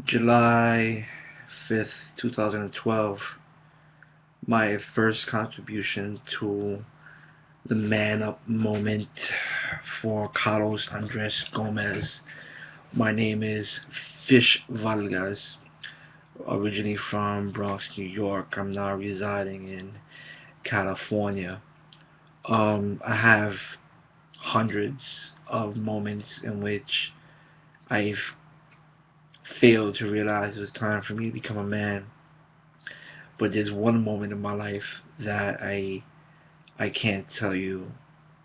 July 5th, 2012, my first contribution to the man up moment for Carlos Andres Gomez. My name is Fish Vargas, originally from Bronx, New York. I'm now residing in California. I have hundreds of moments in which I've failed to realize it was time for me to become a man. But there's one moment in my life that I can't tell you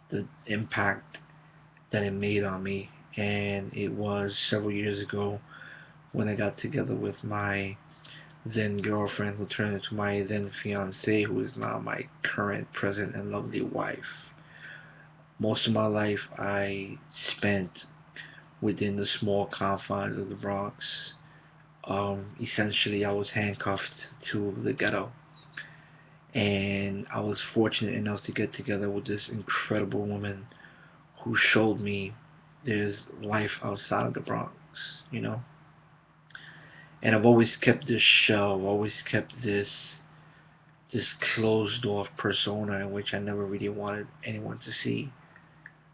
the impact that it made on me, and it was several years ago when I got together with my then girlfriend, who turned into my then fiance, who is now my current, present, and lovely wife. Most of my life I spent within the small confines of the Bronx. Essentially, I was handcuffed to the ghetto, and I was fortunate enough to get together with this incredible woman who showed me there's life outside of the Bronx, you know? And I've always kept this shell, I've always kept this closed off persona in which I never really wanted anyone to see,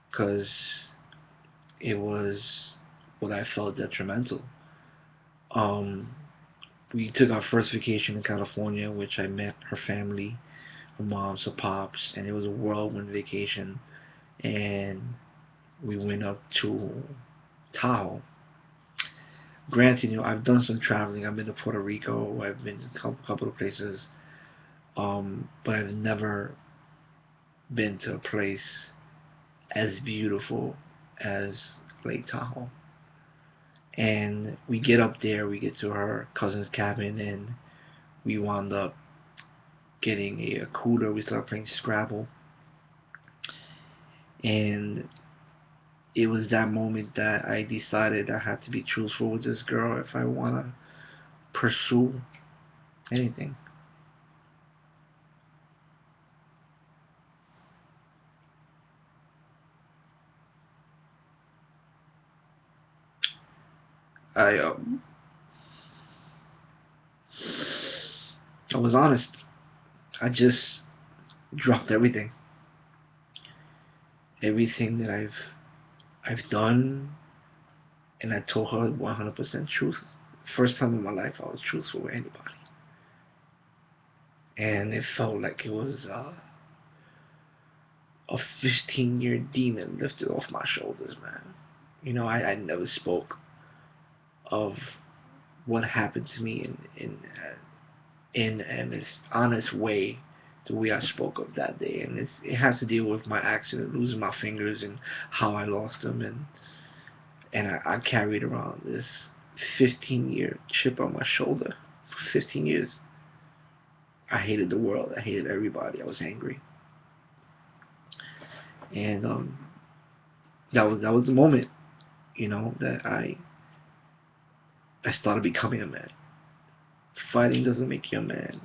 because it was what I felt detrimental. Um, we took our first vacation in California, which I met her family, her moms, her pops, and it was a whirlwind vacation. And we went up to Tahoe. Granted, I've done some traveling. I've been to Puerto Rico. I've been to a couple of places. But I've never been to a place as beautiful as Lake Tahoe. And we get up there, we get to her cousin's cabin, and we wound up getting a cooler. We started playing Scrabble, and it was that moment that I decided I had to be truthful with this girl if I want to pursue anything. I I was honest. I just dropped everything that I've done, and I told her 100% truth. First time in my life I was truthful with anybody, and it felt like it was a 15-year demon lifted off my shoulders, man. I never spoke of what happened to me in an honest way the way I spoke of that day, and it has to deal with my accident, losing my fingers, and how I lost them, and I carried around this 15-year chip on my shoulder for 15 years. I hated the world. I hated everybody. I was angry, and that was the moment, that I started becoming a man. Fighting doesn't make you a man.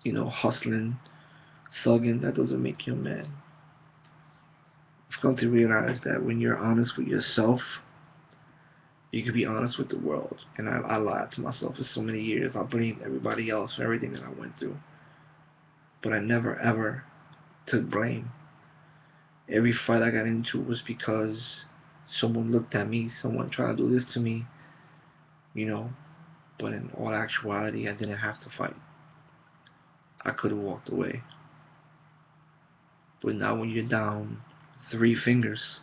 Hustling, thugging, that doesn't make you a man. I've come to realize that when you're honest with yourself, you can be honest with the world. And I lied to myself for so many years. I blamed everybody else for everything that I went through. But I never ever took blame. Every fight I got into was because someone looked at me, someone tried to do this to me, you know. But in all actuality, I didn't have to fight. I could have walked away. But now when you're down three fingers,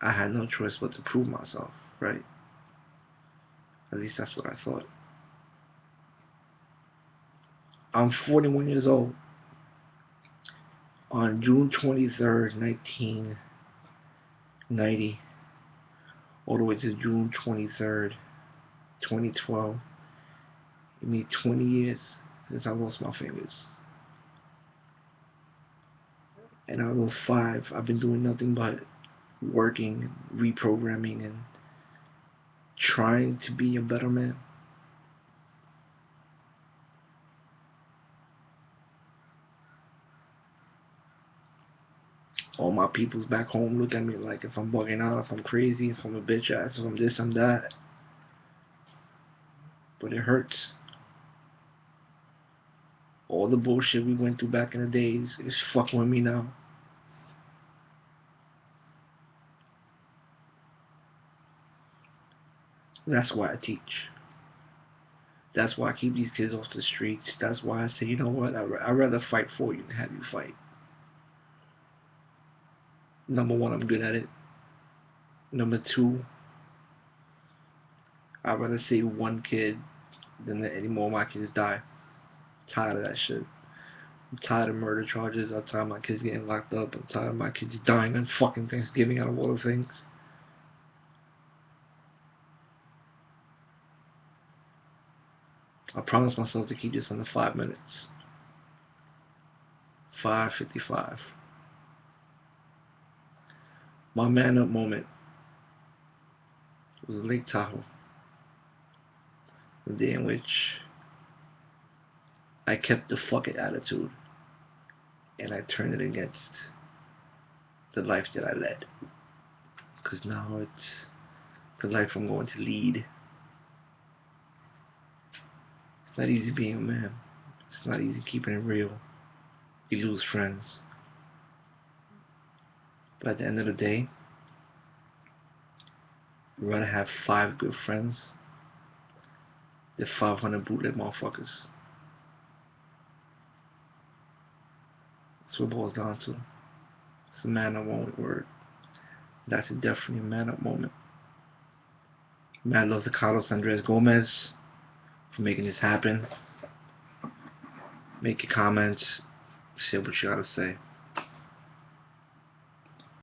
I had no choice but to prove myself, right? At least that's what I thought. I'm 41 years old. On June 23rd, 1990, all the way to June 23rd, 2012, it made 20 years since I lost my fingers. And out of those five, I've been doing nothing but working, reprogramming, and trying to be a better man. All my peoples back home look at me like if I'm bugging out, if I'm crazy, if I'm a bitch ass, if I'm this, I'm that. But it hurts. All the bullshit we went through back in the days is fucking with me now. That's why I teach. That's why I keep these kids off the streets. That's why I say, you know what? I'd rather fight for you than have you fight. Number one, I'm good at it. Number two, I'd rather save one kid than let any more of my kids die. I'm tired of that shit. I'm tired of murder charges. I'm tired of my kids getting locked up. I'm tired of my kids dying on fucking Thanksgiving out of all the things. I promised myself to keep this under 5 minutes. 5:55. My man up moment was Lake Tahoe. The day in which I kept the fuck it attitude and I turned it against the life that I led. Because now it's the life I'm going to lead. It's not easy being a man. It's not easy keeping it real. You lose friends. But at the end of the day, you'd rather have 5 good friends than 500 bootleg motherfuckers. That's what it boils down to. It's a man up moment word. That's definitely a man up moment. Mad love to Carlos Andres Gomez for making this happen. Make your comments. Say what you gotta say.